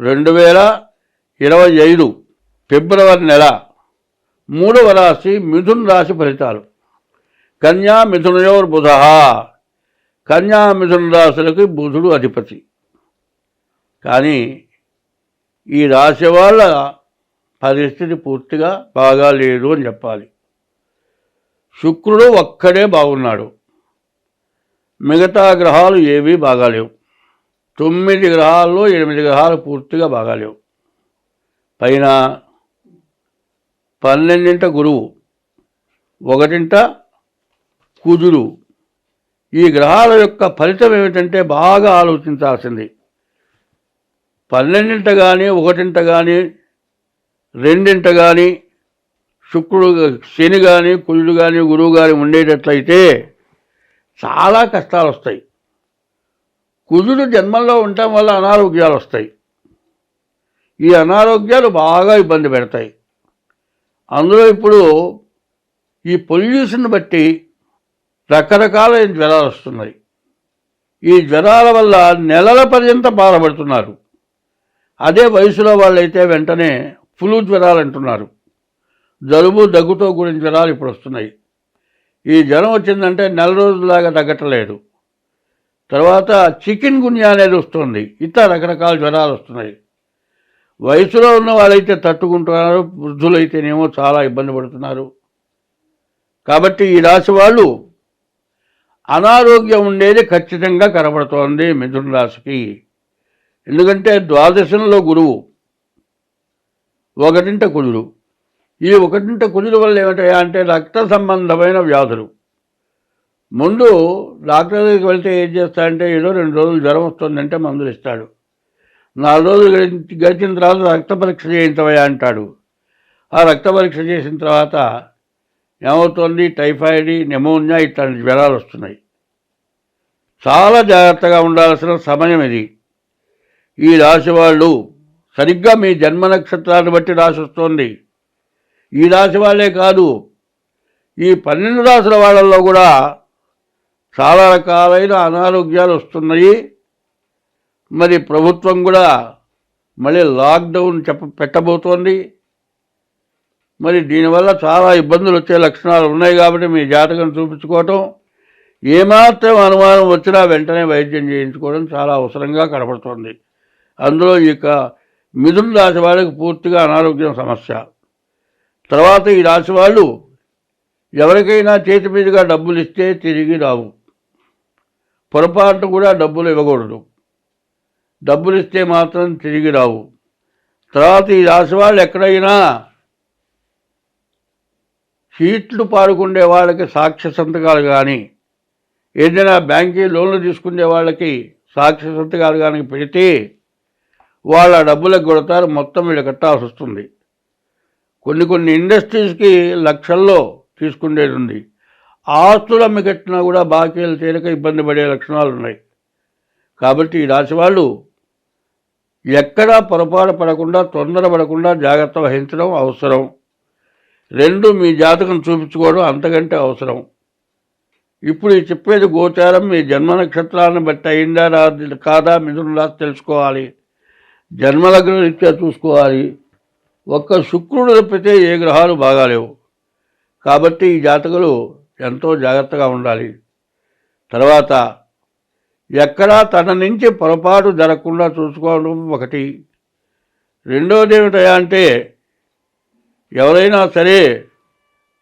2025 ఫిబ్రవరి నెల 3వ రాశి మిథున రాశి ఫలితాలు. కన్యా మిథునయోర్ బుధ. కన్యా మిథున రాశులకి బుధుడు అధిపతి. కానీ ఈ రాశి వాళ్ళ పరిస్థితి పూర్తిగా బాగా లేదు అని చెప్పాలి. శుక్రుడు ఒక్కడే బాగున్నాడు, మిగతా గ్రహాలు ఏవీ బాగాలేవు. 9 గ్రహాల్లో 8 గ్రహాలు పూర్తిగా బాగాలేవు. పైన 12ంట గురువు, 1ంట కుజుడు. ఈ గ్రహాల యొక్క ఫలితం ఏమిటంటే బాగా ఆలోచించాల్సింది. 12ంట కానీ 1ంట కానీ 2ంట కానీ శుక్రుడు శని కానీ కుజుడు కానీ గురువు కానీ ఉండేటట్లయితే చాలా కష్టాలు వస్తాయి. కుజుడు జన్మంలో ఉండటం వల్ల అనారోగ్యాలు వస్తాయి. ఈ అనారోగ్యాలు బాగా ఇబ్బంది పెడతాయి. అందులో ఇప్పుడు ఈ పొల్యూషన్ బట్టి రకరకాల జ్వరాలు వస్తున్నాయి. ఈ జ్వరాల వల్ల నెలల పర్యంతం బాధపడుతున్నారు. అదే వయసులో వాళ్ళైతే వెంటనే ఫ్లూ జ్వరాలు అంటున్నారు. జలుబు దగ్గుతో కూడిన జ్వరాలు ఇప్పుడు వస్తున్నాయి. ఈ జ్వరం వచ్చిందంటే నెల రోజులాగా తగ్గట్లేదు. తర్వాత చికెన్ గున్యా అనేది వస్తుంది. ఇతర రకరకాల జ్వరాలు వస్తున్నాయి. వయసులో ఉన్న వాళ్ళైతే తట్టుకుంటున్నారు, వృద్ధులైతేనేమో చాలా ఇబ్బంది పడుతున్నారు. కాబట్టి ఈ రాశి వాళ్ళు అనారోగ్యం ఉండేది ఖచ్చితంగా కనబడుతోంది మిథున రాశికి. ఎందుకంటే ద్వాదశంలో గురువు, 1ంట కుజుడు. ఈ 1ంట కుజుడు వల్ల ఏమిటయా అంటే రక్త సంబంధమైన వ్యాధులు. ముందు డాక్టర్ దగ్గరికి వెళ్తే ఏం చేస్తాడంటే ఏదో 2 రోజులు జ్వరం వస్తుందంటే మందులు ఇస్తాడు. 4 రోజులు గడిచిన తర్వాత రక్త పరీక్ష చేయించవయా అంటాడు. ఆ రక్త పరీక్ష చేసిన తర్వాత ఏమవుతుంది, టైఫాయిడ్, న్యూమోనియా ఇట్లాంటి జ్వరాలు వస్తున్నాయి. చాలా జాగ్రత్తగా ఉండాల్సిన సమయం ఇది. ఈ రాశి వాళ్ళు సరిగ్గా మీ జన్మ నక్షత్రాన్ని బట్టి రాసి వస్తుంది. ఈ రాశి వాళ్ళే కాదు, ఈ 12 రాశుల వాళ్ళల్లో కూడా చాలా రకాలైన అనారోగ్యాలు వస్తున్నాయి. మరి ప్రభుత్వం కూడా మళ్ళీ లాక్డౌన్ పెట్టబోతోంది. మరి దీనివల్ల చాలా ఇబ్బందులు వచ్చే లక్షణాలు ఉన్నాయి. కాబట్టి మీ జాతకం చూపించుకోవటం, ఏమాత్రం అనుమానం వచ్చినా వెంటనే వైద్యం చేయించుకోవడం చాలా అవసరంగా కనబడుతోంది. అందులో ఇక మిథున రాశి వాళ్ళకి పూర్తిగా అనారోగ్యం సమస్య. తర్వాత ఈ రాశి వాళ్ళు ఎవరికైనా చేతి మీదుగా డబ్బులు ఇస్తే తిరిగి రావు. పొరపాటు కూడా డబ్బులు ఇవ్వకూడదు. డబ్బులు ఇస్తే మాత్రం తిరిగి రావు. తర్వాత ఈ రాశి వాళ్ళు ఎక్కడైనా సీట్లు పాడుకునే వాళ్ళకి సాక్ష్య సంతకాలు కానీ, ఏదైనా బ్యాంకీ లోన్లు తీసుకునే వాళ్ళకి సాక్ష్య సంతకాలు కానీ పెడితే వాళ్ళ డబ్బులకు కొడతారు, మొత్తం వీళ్ళు కట్టాల్సి వస్తుంది. కొన్ని ఇండస్ట్రీస్కి లక్షల్లో తీసుకునేది ఉంది. ఆస్తులు అమ్మి కట్టినా కూడా బాకీలు తీరక ఇబ్బంది పడే లక్షణాలు ఉన్నాయి. కాబట్టి ఈ రాశి వాళ్ళు ఎక్కడా పొరపాటు పడకుండా, తొందరపడకుండా జాగ్రత్త వహించడం అవసరం. 2 మీ జాతకం చూపించుకోవడం అంతకంటే అవసరం. ఇప్పుడు ఈ చెప్పేది గోచారం మీ జన్మ నక్షత్రాలను బట్టి అయిందా కాదా మిథున రాశి తెలుసుకోవాలి. జన్మలగ్న రీత్యా చూసుకోవాలి. ఒక్క శుక్రుడు తప్పితే ఏ గ్రహాలు బాగాలేవు. కాబట్టి ఈ జాతకులు ఎంతో జాగ్రత్తగా ఉండాలి. తర్వాత ఎక్కడా తన నుంచి పొరపాటు జరగకుండా చూసుకోవడం ఒకటి. రెండవది ఏమిటయా అంటే ఎవరైనా సరే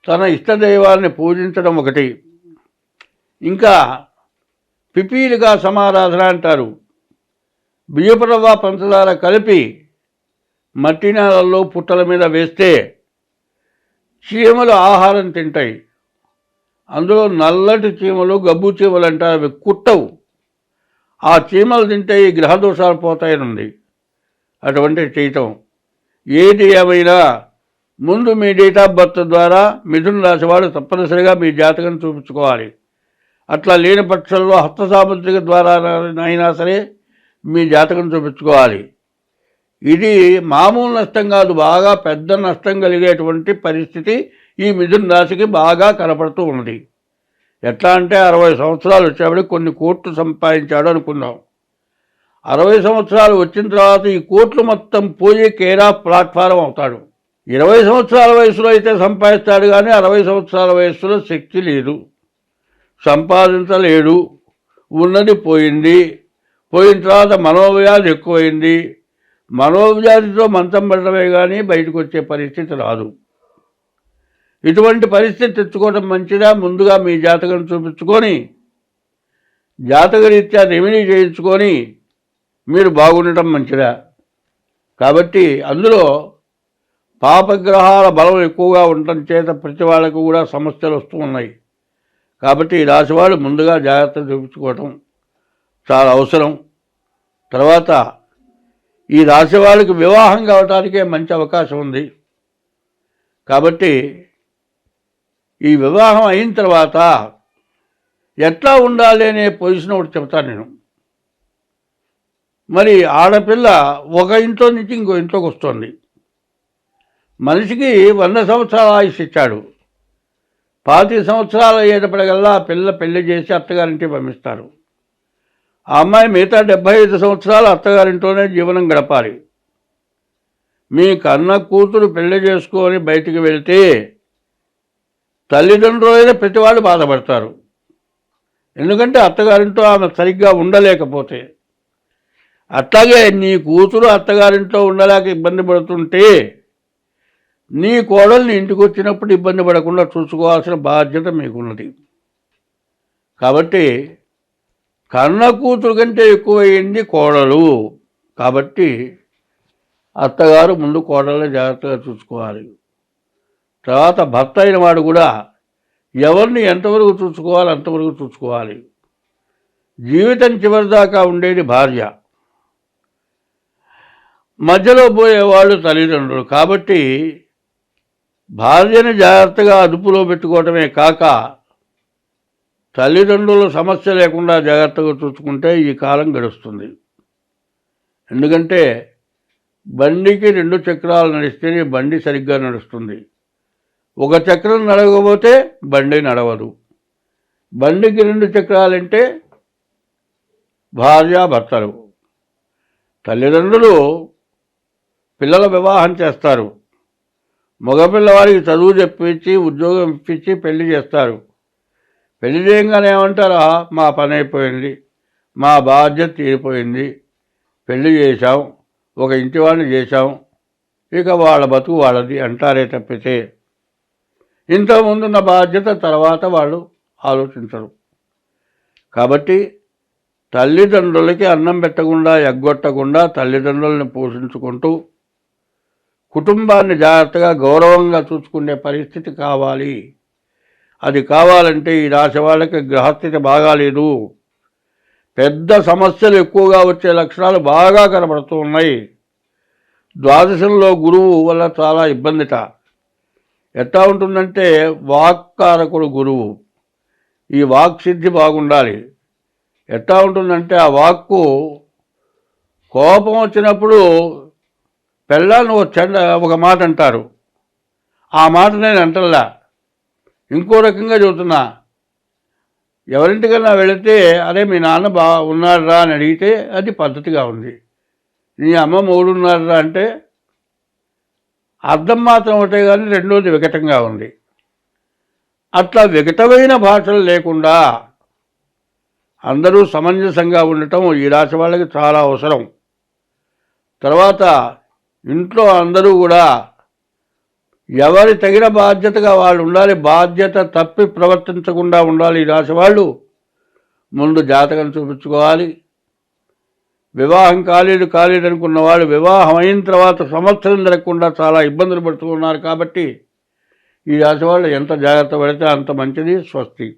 తన ఇష్టదైవాన్ని పూజించడం ఒకటి. ఇంకా పిపీలికా సమారాధన అంటారు. బియ్యపు రవ్వ, పంచదార కలిపి మట్టి నేలల్లో పుట్టల మీద వేస్తే చీమలు ఆహారం తింటాయి. అందులో నల్లటి చీమలు, గబ్బు చీమలు అంటారు. అవి కుట్టవు. ఆ చీమలు తింటే ఈ గ్రహదోషాలు పోతాయనుంది. అటువంటి చేయటం. ఏది ఏమైనా ముందు మీ డేట్ ఆఫ్ బర్త్ ద్వారా మిథున రాశి వాళ్ళు తప్పనిసరిగా మీ జాతకం చూపించుకోవాలి. అట్లా లేని పక్షంలో హస్త సాముద్రిక ద్వారా అయినా సరే మీ జాతకం చూపించుకోవాలి. ఇది మామూలు నష్టం కాదు, బాగా పెద్ద నష్టం కలిగేటువంటి పరిస్థితి ఈ మిథున రాశికి బాగా కనపడుతూ ఉన్నది. ఎట్లా అంటే 60 సంవత్సరాలు వచ్చేవాడికి కొన్ని కోట్లు సంపాదించాడు అనుకుందాం. 60 సంవత్సరాలు వచ్చిన తర్వాత ఈ కోట్లు మొత్తం పోయి కేర్ ఆఫ్ ప్లాట్ఫారం అవుతాడు. 20 సంవత్సరాల వయసులో అయితే సంపాదిస్తాడు, కానీ 60 సంవత్సరాల వయసులో శక్తి లేదు, సంపాదించలేడు, ఉన్నది పోయింది. పోయిన తర్వాత మనోవ్యాధి ఎక్కువైంది. మనోవ్యాధితో మంచం పడడమే కానీ బయటకు వచ్చే పరిస్థితి రాదు. ఇటువంటి పరిస్థితి తెచ్చుకోవడం మంచిదా? ముందుగా మీ జాతకం చూపించుకొని జాతకరీత్యా రెమెడీ చేయించుకొని మీరు బాగుండటం మంచిదా? కాబట్టి అందులో పాపగ్రహాల బలం ఎక్కువగా ఉండటం చేత ప్రతి వాళ్ళకు కూడా సమస్యలు వస్తూ ఉన్నాయి. కాబట్టి ఈ రాశివాళ్ళు ముందుగా జాగ్రత్త చూపించుకోవటం చాలా అవసరం. తర్వాత ఈ రాశి వాళ్ళకి వివాహం కావటానికే మంచి అవకాశం ఉంది. కాబట్టి ఈ వివాహం అయిన తర్వాత ఎట్లా ఉండాలి అనే పొజిషన్ ఒకటి చెప్తాను నేను. మరి ఆడపిల్ల ఒక ఇంట్లో నుంచి ఇంకో ఇంట్లోకి వస్తుంది. మనిషికి 100 సంవత్సరాల ఆయుష్ ఇచ్చాడు. 25 సంవత్సరాలు అయ్యేటప్పటికల్లా ఆ పిల్ల పెళ్లి చేసి అత్తగారింటికి పంపిస్తారు. ఆ అమ్మాయి మిగతా 75 సంవత్సరాలు అత్తగారింట్లోనే జీవనం గడపాలి. మీ కన్న కూతురు పెళ్లి చేసుకొని బయటికి వెళ్తే తల్లిదండ్రులైన ప్రతి వాళ్ళు బాధపడతారు. ఎందుకంటే అత్తగారింట్లో ఆమె సరిగ్గా ఉండలేకపోతే. అట్లాగే నీ కూతురు అత్తగారింట్లో ఉండలేక ఇబ్బంది పడుతుంటే నీ కోడల్ని ఇంటికి వచ్చినప్పుడు ఇబ్బంది పడకుండా చూసుకోవాల్సిన బాధ్యత మీకున్నది. కాబట్టి కన్న కూతురు కంటే ఎక్కువైంది కోడలు. కాబట్టి అత్తగారు ముందు కోడల్ని జాగ్రత్తగా చూసుకోవాలి. తర్వాత భర్త అయిన వాడు కూడా ఎవరిని ఎంతవరకు చూసుకోవాలి అంతవరకు చూసుకోవాలి. జీవితం చివరిదాకా ఉండేది భార్య, మధ్యలో పోయేవాళ్ళు తల్లిదండ్రులు. కాబట్టి భార్యని జాగ్రత్తగా అదుపులో పెట్టుకోవటమే కాక తల్లిదండ్రుల సమస్య లేకుండా జాగ్రత్తగా చూసుకుంటే ఈ కాలం గడుస్తుంది. ఎందుకంటే బండికి 2 చక్రాలు నడిస్తేనే బండి సరిగ్గా నడుస్తుంది. ఒక చక్రం నడవకపోతే బండి నడవదు. బండికి 2 చక్రాలంటే భార్యాభర్తలు. తల్లిదండ్రులు పిల్లల వివాహం చేస్తారు. మగపిల్లవాడికి చదువు చెప్పించి ఉద్యోగం ఇప్పించి పెళ్లి చేస్తారు. పెళ్లి చేయగానే ఏమంటారా, మా పని అయిపోయింది, మా బాధ్యత తీరిపోయింది, పెళ్లి చేశాం, ఒక ఇంటి వాడిని చేశాం, ఇక వాళ్ళ బతుకు వాళ్ళది అంటారే తప్పితే ఇంతకుముందున్న బాధ్యత తర్వాత వాళ్ళు ఆలోచించరు. కాబట్టి తల్లిదండ్రులకి అన్నం పెట్టకుండా ఎగ్గొట్టకుండా తల్లిదండ్రులను పోషించుకుంటూ కుటుంబాన్ని జాగ్రత్తగా గౌరవంగా చూసుకునే పరిస్థితి కావాలి. అది కావాలంటే ఈ రాశి వాళ్ళకి గ్రహస్థితి బాగాలేదు. పెద్ద సమస్యలు ఎక్కువగా వచ్చే లక్షణాలు బాగా కనబడుతూ ఉన్నాయి. ద్వాదశంలో గురువు వల్ల చాలా ఇబ్బందిట. ఎట్లా ఉంటుందంటే వాక్కారకుడు గురువు. ఈ వాక్ సిద్ధి బాగుండాలి. ఎట్లా ఉంటుందంటే ఆ వాక్కు కోపం వచ్చినప్పుడు పెళ్ళాన్ని ఒక మాట అంటారు. ఆ మాట నేను అంటల్లా, ఇంకో రకంగా చెబుతున్నా. ఎవరింటికన్నా వెళితే అరే మీ నాన్న ఉన్నాడురా అని అడిగితే అది పద్ధతిగా ఉంది. నీ అమ్మ మూడున్నాడురా అంటే అర్థం మాత్రం ఒకటే కానీ రెండోది వికటంగా ఉంది. అట్లా వికటమైన భాషలు లేకుండా అందరూ సమంజసంగా ఉండటం ఈ రాశి వాళ్ళకి చాలా అవసరం. తర్వాత ఇంట్లో అందరూ కూడా ఎవరి తగిన బాధ్యతగా వాళ్ళు ఉండాలి. బాధ్యత తప్పి ప్రవర్తించకుండా ఉండాలి. ఈ రాశి వాళ్ళు ముందు జాతకం చూపించుకోవాలి. వివాహం కాలేదనుకున్న వాళ్ళు వివాహం అయిన తర్వాత సంవత్సరం జరగకుండా చాలా ఇబ్బందులు పడుతూ ఉన్నారు. కాబట్టి ఈ రాశి వాళ్ళు ఎంత జాగ్రత్త పడితే అంత మంచిది. స్వస్తి.